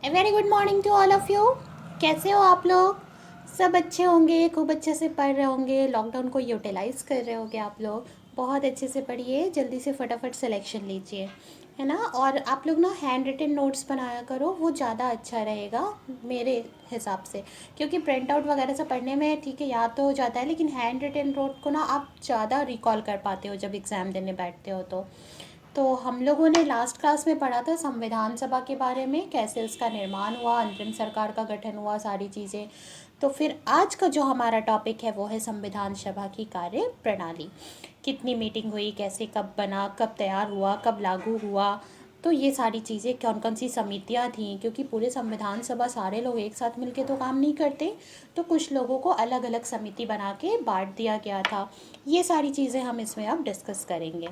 A very good morning to all of you. कैसे हो आप लोग? सब अच्छे होंगे, खूब अच्छे से पढ़ रहे होंगे, लॉकडाउन को यूटिलाइज़ कर रहे होंगे आप लोग। बहुत अच्छे से पढ़िए, जल्दी से फटाफट सिलेक्शन लीजिए, है ना। और आप लोग ना हैंड रिटन नोट्स बनाया करो, वो ज़्यादा अच्छा रहेगा मेरे हिसाब से। क्योंकि प्रिंट आउट वगैरह से पढ़ने में ठीक है याद तो हो जाता है, लेकिन हैंड रिटन नोट को ना आप ज़्यादा रिकॉल कर पाते हो जब एग्ज़ाम देने बैठते हो। तो हम लोगों ने लास्ट क्लास में पढ़ा था संविधान सभा के बारे में, कैसे उसका निर्माण हुआ, अंतरिम सरकार का गठन हुआ, सारी चीज़ें। तो फिर आज का जो हमारा टॉपिक है वो है संविधान सभा की कार्य प्रणाली। कितनी मीटिंग हुई, कैसे कब बना, कब तैयार हुआ, कब लागू हुआ, तो ये सारी चीज़ें कौन कौन सी समितियाँ थीं, क्योंकि पूरे संविधान सभा सारे लोग एक साथ मिलके तो काम नहीं करते। तो कुछ लोगों को अलग अलग समिति बना के बांट दिया गया था। ये सारी चीज़ें हम इसमें अब डिस्कस करेंगे।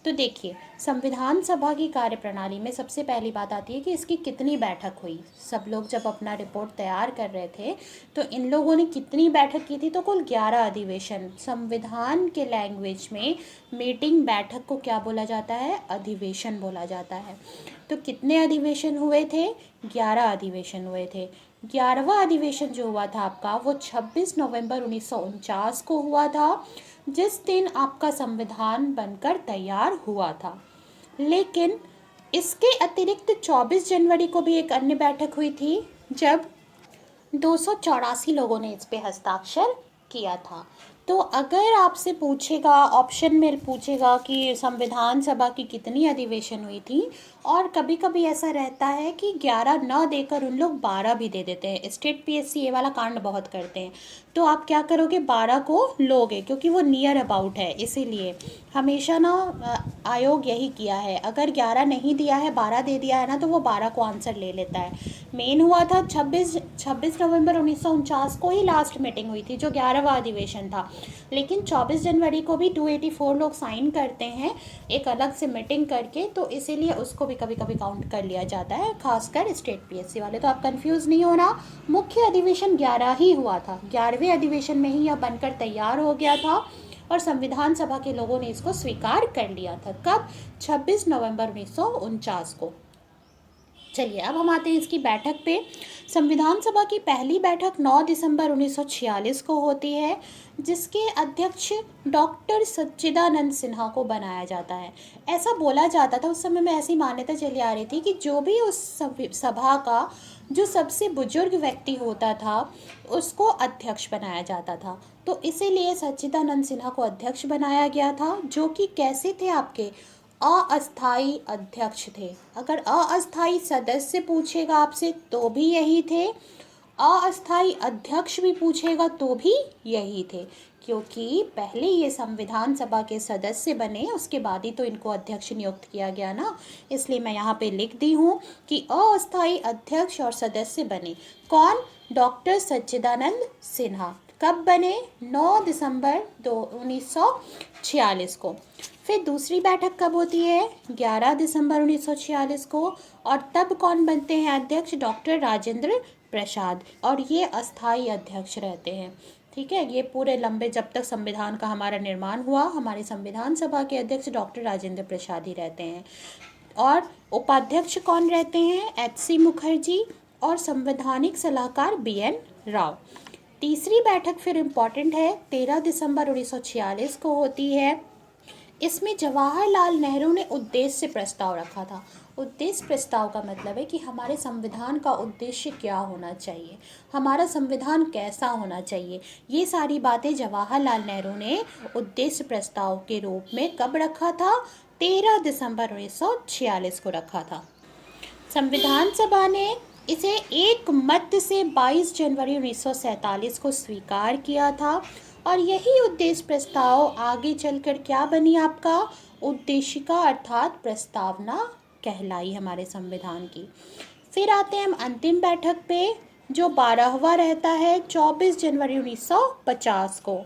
तो देखिए, संविधान सभा की कार्यप्रणाली में सबसे पहली बात आती है कि इसकी कितनी बैठक हुई। सब लोग जब अपना रिपोर्ट तैयार कर रहे थे तो इन लोगों ने कितनी बैठक की थी, तो कुल 11 अधिवेशन। संविधान के लैंग्वेज में मीटिंग, बैठक को क्या बोला जाता है? अधिवेशन बोला जाता है। तो कितने अधिवेशन हुए थे? 11 अधिवेशन हुए थे। 11वां अधिवेशन जो हुआ था आपका, वो 26 नवंबर 1949 को हुआ था, जिस दिन आपका संविधान बनकर तैयार हुआ था। लेकिन इसके अतिरिक्त 24 जनवरी को भी एक अन्य बैठक हुई थी, जब 284 लोगों ने इस पे हस्ताक्षर किया था। तो अगर आपसे पूछेगा, ऑप्शन में पूछेगा कि संविधान सभा की कितनी अधिवेशन हुई थी, और कभी कभी ऐसा रहता है कि 11 न देकर उन लोग 12 भी दे देते हैं। स्टेट पीएससी ये वाला कांड बहुत करते हैं। तो आप क्या करोगे? 12 को लोगे, क्योंकि वो नियर अबाउट है। इसीलिए हमेशा ना आयोग यही किया है, अगर 11 नहीं दिया है, 12 दे दिया है ना, तो वो 12 को आंसर ले लेता है। मेन हुआ था 26 नवंबर 1949 को ही लास्ट मीटिंग हुई थी, जो 11वां अधिवेशन था। लेकिन 24 जनवरी को भी 284 लोग साइन करते हैं एक अलग से मीटिंग करके, तो इसीलिए उसको भी कभी कभी काउंट कर लिया जाता है, खासकर स्टेट पीएससी वाले। तो आप कंफ्यूज नहीं होना, मुख्य अधिवेशन 11 ही हुआ था। 11वें अधिवेशन में ही यह बनकर तैयार हो गया था और संविधान सभा के लोगों ने इसको स्वीकार कर लिया था। कब? 26 नवंबर 1949 को। चलिए, अब हम आते हैं इसकी बैठक पे। संविधान सभा की पहली बैठक 9 दिसंबर 1946 को होती है, जिसके अध्यक्ष डॉक्टर सच्चिदानंद सिन्हा को बनाया जाता है। ऐसा बोला जाता था उस समय में, ऐसी मान्यता चली आ रही थी कि जो भी उस सभा का जो सबसे बुजुर्ग व्यक्ति होता था, उसको अध्यक्ष बनाया जाता था। तो इसीलिए सच्चिदानंद सिन्हा को अध्यक्ष बनाया गया था, जो कि कैसे थे? आपके अस्थाई अध्यक्ष थे। अगर अस्थाई सदस्य पूछेगा आपसे तो भी यही थे, अस्थाई अध्यक्ष भी पूछेगा तो भी यही थे। क्योंकि पहले ये संविधान सभा के सदस्य बने, उसके बाद ही तो इनको अध्यक्ष नियुक्त किया गया ना। इसलिए मैं यहाँ पे लिख दी हूँ कि अस्थाई अध्यक्ष और सदस्य बने कौन? डॉक्टर सच्चिदानंद सिन्हा। कब बने? 9 दिसंबर 1946 को। फिर दूसरी बैठक कब होती है? 11 दिसंबर 1946 को। और तब कौन बनते हैं अध्यक्ष? डॉक्टर राजेंद्र प्रसाद, और ये अस्थाई अध्यक्ष रहते हैं। ठीक है, ये पूरे लंबे, जब तक संविधान का हमारा निर्माण हुआ, हमारे संविधान सभा के अध्यक्ष डॉक्टर राजेंद्र प्रसाद ही रहते हैं। और उपाध्यक्ष कौन रहते हैं? एच.सी. मुखर्जी, और संवैधानिक सलाहकार बी.एन. राव। तीसरी बैठक फिर इम्पॉर्टेंट है, 13 दिसंबर 1946 को होती है। इसमें जवाहरलाल नेहरू ने उद्देश्य प्रस्ताव रखा था। उद्देश्य प्रस्ताव का मतलब है कि हमारे संविधान का उद्देश्य क्या होना चाहिए, हमारा संविधान कैसा होना चाहिए। ये सारी बातें जवाहरलाल नेहरू ने उद्देश्य प्रस्ताव के रूप में कब रखा था? 13 दिसंबर 1946 को रखा था। संविधान सभा ने इसे एक मत से 22 जनवरी 1947 को स्वीकार किया था, और यही उद्देश्य प्रस्ताव आगे चलकर क्या बनी? आपका उद्देशिका अर्थात प्रस्तावना कहलाई हमारे संविधान की। फिर आते हैं हम अंतिम बैठक पे, जो 12वां रहता है, 24 जनवरी 1950 को।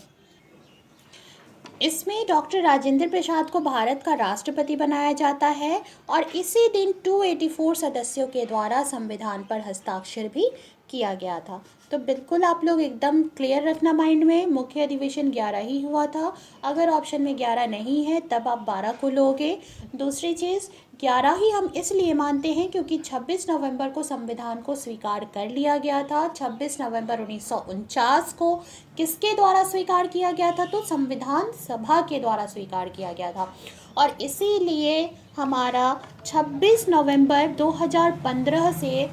इसमें डॉक्टर राजेंद्र प्रसाद को भारत का राष्ट्रपति बनाया जाता है, और इसी दिन 284 सदस्यों के द्वारा संविधान पर हस्ताक्षर भी किया गया था। तो बिल्कुल आप लोग एकदम क्लियर रखना माइंड में, मुख्य अधिवेशन 11 ही हुआ था। अगर ऑप्शन में 11 नहीं है तब आप 12 को लोगे। दूसरी चीज़, 11 ही हम इसलिए मानते हैं क्योंकि 26 नवंबर को संविधान को स्वीकार कर लिया गया था। 26 नवंबर 1949 को किसके द्वारा स्वीकार किया गया था? तो संविधान सभा के द्वारा स्वीकार किया गया था। और इसीलिए हमारा 26 नवंबर 2015 से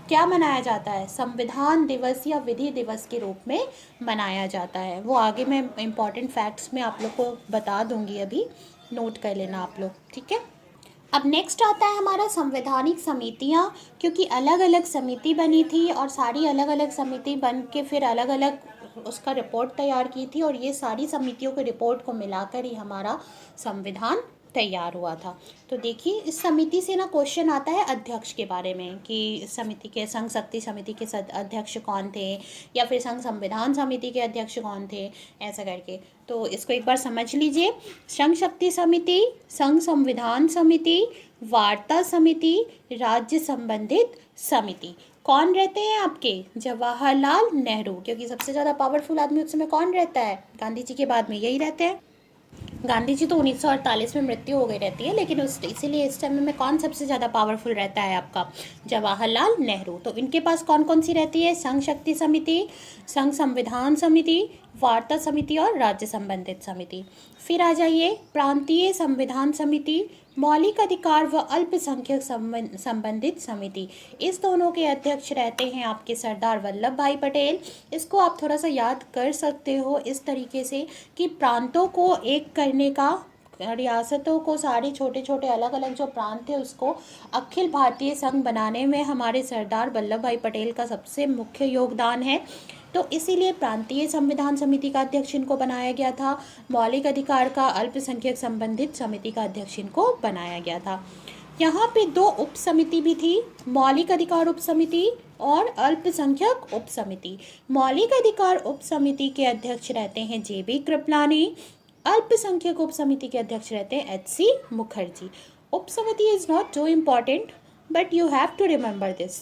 क्या मनाया जाता है? संविधान दिवस या विधि दिवस के रूप में मनाया जाता है। वो आगे मैं इम्पॉर्टेंट फैक्ट्स में आप लोग को बता दूंगी, अभी नोट कर लेना आप लोग, ठीक है। अब नेक्स्ट आता है हमारा संवैधानिक समितियाँ, क्योंकि अलग अलग समिति बनी थी और सारी अलग अलग समिति बन के फिर अलग अलग उसका रिपोर्ट तैयार की थी, और ये सारी समितियों के रिपोर्ट को मिलाकर ही हमारा संविधान तैयार हुआ था। तो देखिए, इस समिति से ना क्वेश्चन आता है अध्यक्ष के बारे में कि इस समिति के, संघ शक्ति समिति के अध्यक्ष कौन थे, या फिर संघ संविधान समिति के अध्यक्ष कौन थे, ऐसा करके। तो इसको एक बार समझ लीजिए। संघ शक्ति समिति, संघ संविधान समिति, वार्ता समिति, राज्य संबंधित समिति। कौन रहते हैं आपके? जवाहरलाल नेहरू, क्योंकि सबसे ज़्यादा पावरफुल आदमी उस समय कौन रहता है? गांधी जी के बाद में यही रहते हैं। गांधी जी तो 1948 में मृत्यु हो गई रहती है, लेकिन इसीलिए इस टाइम में कौन सबसे ज़्यादा पावरफुल रहता है आपका? जवाहरलाल नेहरू। तो इनके पास कौन कौन सी रहती है? संघ शक्ति समिति, संघ संविधान समिति, वार्ता समिति और राज्य संबंधित समिति। फिर आ जाइए प्रांतीय संविधान समिति, मौलिक अधिकार व अल्पसंख्यक संबंधित समिति। इस दोनों के अध्यक्ष रहते हैं आपके सरदार वल्लभ भाई पटेल। इसको आप थोड़ा सा याद कर सकते हो इस तरीके से कि प्रांतों को एक करने का, रियासतों को, सारे छोटे छोटे अलग अलग जो प्रांत थे उसको अखिल भारतीय संघ बनाने में हमारे सरदार वल्लभ भाई पटेल का सबसे मुख्य योगदान है। तो इसीलिए प्रांतीय संविधान समिति का अध्यक्ष इनको बनाया गया था। मौलिक अधिकार का अल्पसंख्यक संबंधित समिति का अध्यक्ष इनको बनाया गया था। यहाँ पे 2 उप समिति भी थी, मौलिक अधिकार उप समिति और अल्पसंख्यक उप समिति। मौलिक अधिकार उप समिति के अध्यक्ष रहते हैं JB कृपलानी। अल्पसंख्यक उप समिति के अध्यक्ष रहते हैं HC मुखर्जी। उप समिति is not too important, but you have to remember this.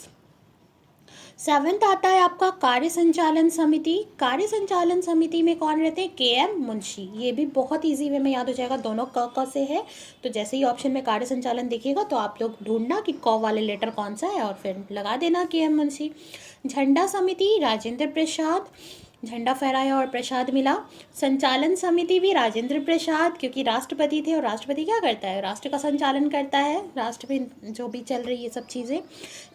7th आता है आपका कार्य संचालन समिति। कार्य संचालन समिति में कौन रहते हैं? KM मुंशी। ये भी बहुत इजी वे में याद हो जाएगा, दोनों क से है। तो जैसे ही ऑप्शन में कार्य संचालन दिखेगा तो आप लोग ढूंढना कि क वाले लेटर कौन सा है और फिर लगा देना KM मुंशी। झंडा समिति राजेंद्र प्रसाद, झंडा फहराया और प्रसाद मिला। संचालन समिति भी राजेंद्र प्रसाद, क्योंकि राष्ट्रपति थे और राष्ट्रपति क्या करता है? राष्ट्र का संचालन करता है, राष्ट्र में जो भी चल रही है सब चीज़ें।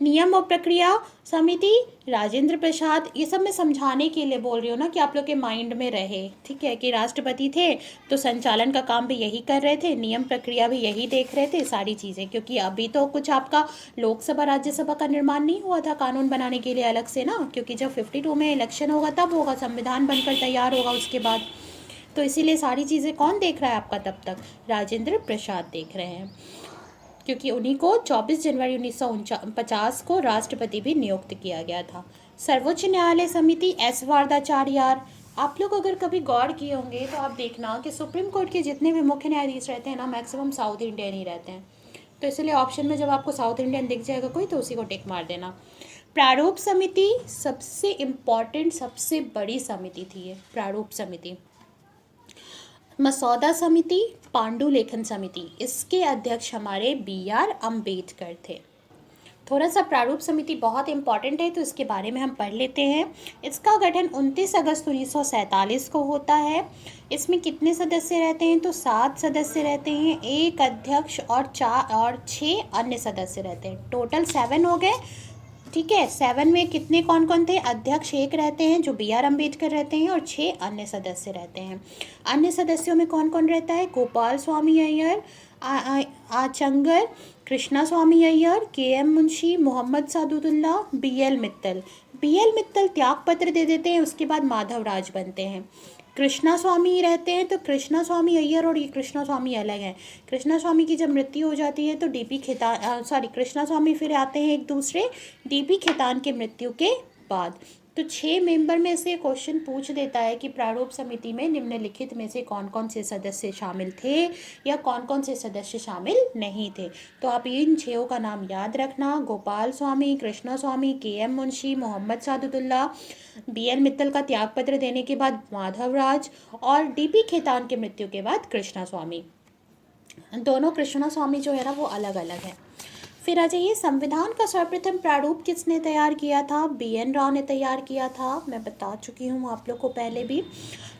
नियम और प्रक्रिया समिति राजेंद्र प्रसाद। ये सब मैं समझाने के लिए बोल रही हूँ ना कि आप लोग के माइंड में रहे, ठीक है, कि राष्ट्रपति थे तो संचालन का काम भी यही कर रहे थे, नियम प्रक्रिया भी यही देख रहे थे, सारी चीज़ें। क्योंकि अभी तो कुछ आपका लोकसभा राज्यसभा का निर्माण नहीं हुआ था कानून बनाने के लिए अलग से ना, क्योंकि जब 52 में इलेक्शन होगा तब होगा, संविधान बनकर तैयार होगा उसके बाद। तो इसीलिए सारी चीज़ें कौन देख रहा है आपका तब तक? राजेंद्र प्रसाद देख रहे हैं, क्योंकि उन्हीं को 24 जनवरी 1950 को राष्ट्रपति भी नियुक्त किया गया था। सर्वोच्च न्यायालय समिति S वार्दाचार्य। आप लोग अगर कभी गौर किए होंगे तो आप देखना कि सुप्रीम कोर्ट के जितने भी मुख्य न्यायाधीश रहते हैं ना, मैक्सिमम साउथ इंडियन ही रहते हैं। तो इसलिए ऑप्शन में जब आपको साउथ इंडियन दिख जाएगा कोई, तो उसी को टिक मार देना। प्रारूप समिति सबसे इम्पॉर्टेंट, सबसे बड़ी समिति थी ये प्रारूप समिति। मसौदा समिति, पांडुलेखन समिति, इसके अध्यक्ष हमारे BR अम्बेडकर थे। थोड़ा सा प्रारूप समिति बहुत इंपॉर्टेंट है तो इसके बारे में हम पढ़ लेते हैं। इसका गठन 29 अगस्त 1947 को होता है। इसमें कितने सदस्य रहते हैं? तो 7 सदस्य रहते हैं, 1 अध्यक्ष और 6 अन्य सदस्य रहते हैं। टोटल 7 हो गए, ठीक है। 7 में कितने कौन कौन थे? अध्यक्ष 1 रहते हैं जो BR अम्बेडकर रहते हैं और 6 अन्य सदस्य रहते हैं। अन्य सदस्यों में कौन कौन रहता है? गोपाल स्वामी अय्यर, आचंगर, कृष्णा स्वामी Iyer, KM Munshi, Mohammad Sadulla, BL Mittal. BL Mittal त्याग पत्र दे देते हैं, उसके बाद माधव राज बनते हैं। कृष्णा स्वामी रहते हैं, तो कृष्णा स्वामी अय्यर और ये कृष्णा स्वामी अलग हैं। कृष्णा स्वामी की जब मृत्यु हो जाती है तो कृष्णा स्वामी फिर आते हैं एक दूसरे DP खेतान के मृत्यु के बाद। तो 6 मेंबर में से क्वेश्चन पूछ देता है कि प्रारूप समिति में निम्नलिखित में से कौन कौन से सदस्य शामिल थे या कौन कौन से सदस्य शामिल नहीं थे। तो आप इन 6 का नाम याद रखना: गोपाल स्वामी, कृष्णा स्वामी, KM मुंशी, मोहम्मद सादुल्ला, BL मित्तल का त्यागपत्र देने के बाद माधव राज और DP खेतान के मृत्यु के बाद कृष्णा स्वामी। दोनों कृष्णा स्वामी जो है ना वो अलग अलग है। फिर आ जाइए, संविधान का सर्वप्रथम प्रारूप किसने तैयार किया था? BN राव ने तैयार किया था। मैं बता चुकी हूँ आप लोग को पहले भी।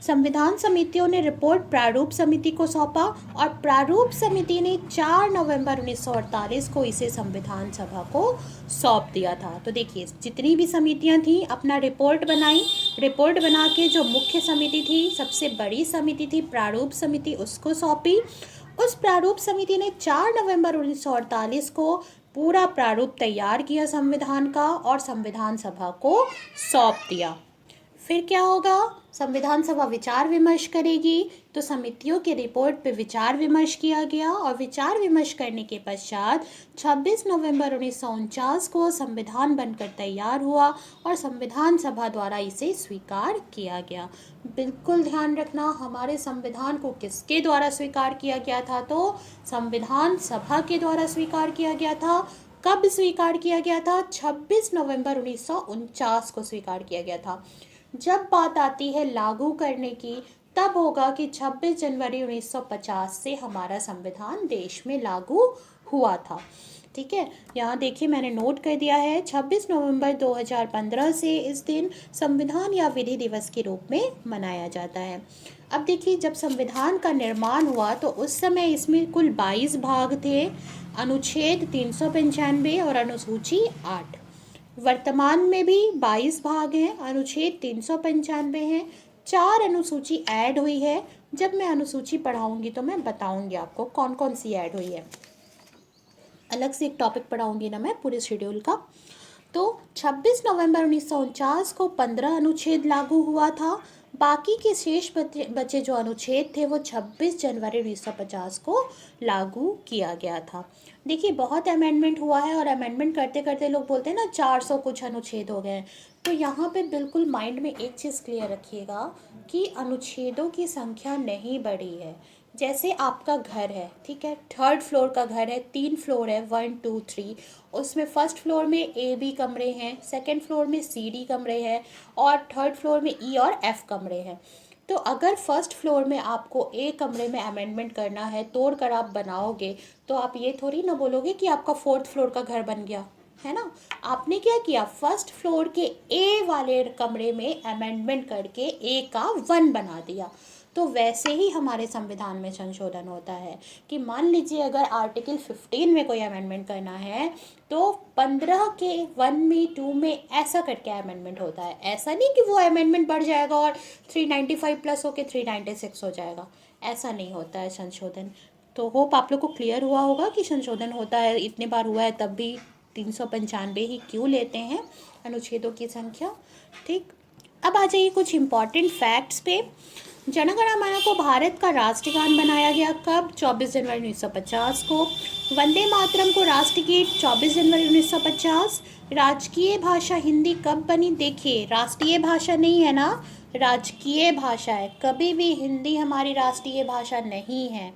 संविधान समितियों ने रिपोर्ट प्रारूप समिति को सौंपा और प्रारूप समिति ने 4 नवंबर 1948 को इसे संविधान सभा को सौंप दिया था। तो देखिए, जितनी भी समितियां थी अपना रिपोर्ट बनाई, रिपोर्ट बना के जो मुख्य समिति थी, सबसे बड़ी समिति थी प्रारूप समिति, उसको सौंपी। उस प्रारूप समिति ने 4 नवंबर 1948 को पूरा प्रारूप तैयार किया संविधान का और संविधान सभा को सौंप दिया। फिर क्या होगा? संविधान सभा विचार विमर्श करेगी, तो समितियों की रिपोर्ट पर विचार विमर्श किया गया और विचार विमर्श करने के पश्चात 26 नवंबर 1949 को संविधान बनकर तैयार हुआ और संविधान सभा द्वारा इसे स्वीकार किया गया। बिल्कुल ध्यान रखना, हमारे संविधान को किसके द्वारा स्वीकार किया गया था? तो संविधान सभा के द्वारा स्वीकार किया गया था। कब स्वीकार किया गया था? 26 नवंबर 1949 को स्वीकार किया गया था। जब बात आती है लागू करने की, तब होगा कि 26 जनवरी 1950 से हमारा संविधान देश में लागू हुआ था। ठीक है, यहाँ देखिए मैंने नोट कर दिया है, 26 नवंबर 2015 से इस दिन संविधान या विधि दिवस के रूप में मनाया जाता है। अब देखिए, जब संविधान का निर्माण हुआ तो उस समय इसमें कुल 22 भाग थे, अनुच्छेद 395 और अनुसूची 8। वर्तमान में भी 22 भाग हैं, अनुच्छेद 395 हैं, 4 अनुसूची ऐड हुई है। जब मैं अनुसूची पढ़ाऊंगी तो मैं बताऊंगी आपको कौन कौन सी ऐड हुई है। अलग से एक टॉपिक पढ़ाऊंगी ना मैं पूरे शेड्यूल का। तो 26 नवंबर 1949 को 15 अनुच्छेद लागू हुआ था। बाकी के शेष बचे जो अनुच्छेद थे वो 26 जनवरी 1950 को लागू किया गया था। देखिए, बहुत अमेंडमेंट हुआ है और अमेंडमेंट करते करते लोग बोलते हैं ना 400 कुछ अनुच्छेद हो गए। तो यहाँ पे बिल्कुल माइंड में एक चीज़ क्लियर रखिएगा कि अनुच्छेदों की संख्या नहीं बढ़ी है। जैसे आपका घर है, ठीक है, 3rd फ्लोर का घर है, 3 फ्लोर है, 1 2 3। उसमें 1st फ्लोर में AB कमरे हैं, 2nd फ्लोर में CD कमरे हैं और 3rd फ्लोर में E और F कमरे हैं। तो अगर 1st फ्लोर में आपको A कमरे में अमेंडमेंट करना है, तोड़ कर आप बनाओगे, तो आप ये थोड़ी ना बोलोगे कि आपका 4th फ्लोर का घर बन गया, है ना। आपने क्या किया? 1st फ्लोर के A वाले कमरे में अमेंडमेंट करके A का 1 बना दिया। तो वैसे ही हमारे संविधान में संशोधन होता है कि मान लीजिए अगर आर्टिकल 15 में कोई अमेंडमेंट करना है तो 15 के 1 में 2 में ऐसा करके अमेंडमेंट होता है। ऐसा नहीं कि वो अमेंडमेंट बढ़ जाएगा और 395 प्लस होके 396 हो जाएगा, ऐसा नहीं होता है संशोधन। तो होप आप लोग को क्लियर हुआ होगा कि संशोधन होता है, इतने बार हुआ है तब भी 395 ही क्यों लेते हैं अनुच्छेदों की संख्या। ठीक, अब आ जाइए कुछ इम्पॉर्टेंट फैक्ट्स पे। जनगण मन को भारत का राष्ट्रगान बनाया गया कब? 24 जनवरी 1950 को। वंदे मातरम को राष्ट्रगीत 24 जनवरी 1950। राजकीय भाषा हिंदी कब बनी? देखिए, राष्ट्रीय भाषा नहीं है ना, राजकीय भाषा है। कभी भी हिंदी हमारी राष्ट्रीय भाषा नहीं है,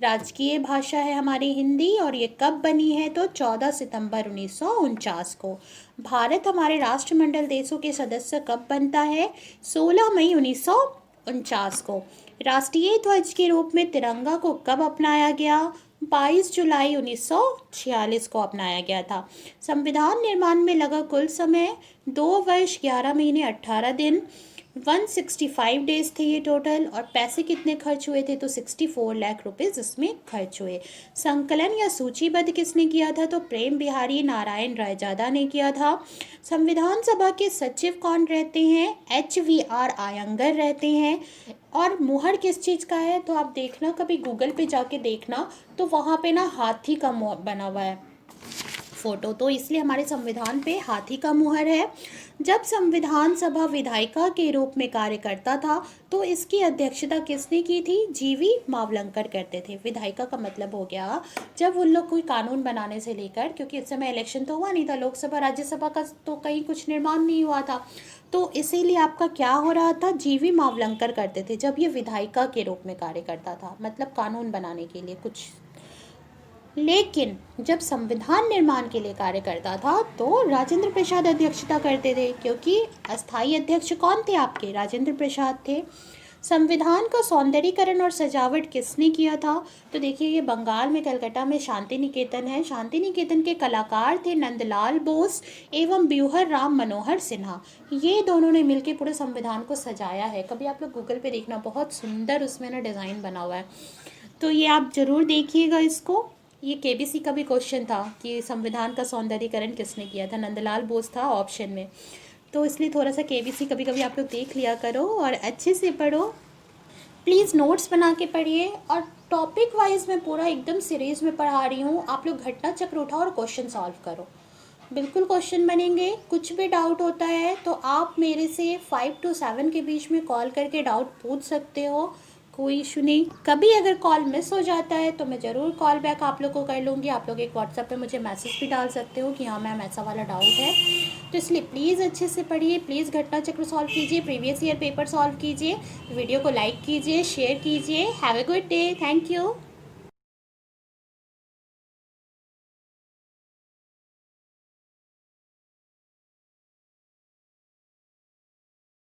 राजकीय भाषा है हमारी हिंदी। और ये कब बनी है? तो 14 सितंबर 1949 को। भारत हमारे राष्ट्रमंडल देशों के सदस्य कब बनता है? 16 मई 1949 को। राष्ट्रीय ध्वज के रूप में तिरंगा को कब अपनाया गया? 22 जुलाई 1946 को अपनाया गया था। संविधान निर्माण में लगा कुल समय 2 वर्ष 11 महीने 18 दिन, 165 डेज थे ये टोटल। और पैसे कितने खर्च हुए थे? तो 64 लाख रुपए इसमें खर्च हुए। संकलन या सूचीबद्ध किसने किया था? तो प्रेम बिहारी नारायण रायजादा ने किया था। संविधान सभा के सचिव कौन रहते हैं? HVR आयंगर रहते हैं। और मुहर किस चीज़ का है? तो आप देखना, कभी गूगल पे जाके देखना, तो वहाँ पे ना हाथी का बना हुआ है फोटो, तो इसलिए हमारे संविधान पे हाथी का मुहर है। जब संविधान सभा विधायिका के रूप में कार्य करता था तो इसकी अध्यक्षता किसने की थी? GV मावलंकर करते थे। विधायिका का मतलब हो गया जब उन लोग कोई कानून बनाने से लेकर, क्योंकि इस समय इलेक्शन तो हुआ नहीं था, लोकसभा राज्यसभा का तो कहीं कुछ निर्माण नहीं हुआ था, तो इसीलिए आपका क्या हो रहा था? GV मावलंकर करते थे जब ये विधायिका के रूप में कार्य करता था, मतलब कानून बनाने के लिए कुछ। लेकिन जब संविधान निर्माण के लिए कार्य करता था तो राजेंद्र प्रसाद अध्यक्षता करते थे, क्योंकि अस्थाई अध्यक्ष कौन थे आपके? राजेंद्र प्रसाद थे। संविधान का सौंदर्यीकरण और सजावट किसने किया था? तो देखिए, ये बंगाल में कलकत्ता में शांति निकेतन है। शांति निकेतन के कलाकार थे नंदलाल बोस एवं ब्यूहर राम मनोहर सिन्हा। ये दोनों ने मिलकर पूरे संविधान को सजाया है। कभी आप लोग गूगल पे देखना, बहुत सुंदर उसमें ना डिज़ाइन बना हुआ है। तो ये आप ज़रूर देखिएगा इसको। ये केबीसी का भी क्वेश्चन था कि संविधान का सौंदर्यीकरण किसने किया था। नंदलाल बोस था ऑप्शन में। तो इसलिए थोड़ा सा केबीसी कभी कभी आप लोग देख लिया करो और अच्छे से पढ़ो। प्लीज़ नोट्स बना के पढ़िए। और टॉपिक वाइज मैं पूरा एकदम सीरीज़ में पढ़ा रही हूँ। आप लोग घटना चक्र उठाओ और क्वेश्चन सॉल्व करो। बिल्कुल क्वेश्चन बनेंगे। कुछ भी डाउट होता है तो आप मेरे से 5 to 7 के बीच में कॉल करके डाउट पूछ सकते हो, कोई इशू नहीं। कभी अगर कॉल मिस हो जाता है तो मैं ज़रूर कॉल बैक आप लोग को कर लूँगी। आप लोग एक व्हाट्सएप पे मुझे मैसेज भी डाल सकते हो कि हाँ मैम ऐसा वाला डाउट है। तो इसलिए प्लीज़ अच्छे से पढ़िए, प्लीज़ घटना चक्र सॉल्व कीजिए, प्रीवियस ईयर पेपर सॉल्व कीजिए, वीडियो को लाइक कीजिए, शेयर कीजिए। Have a good day. Thank you.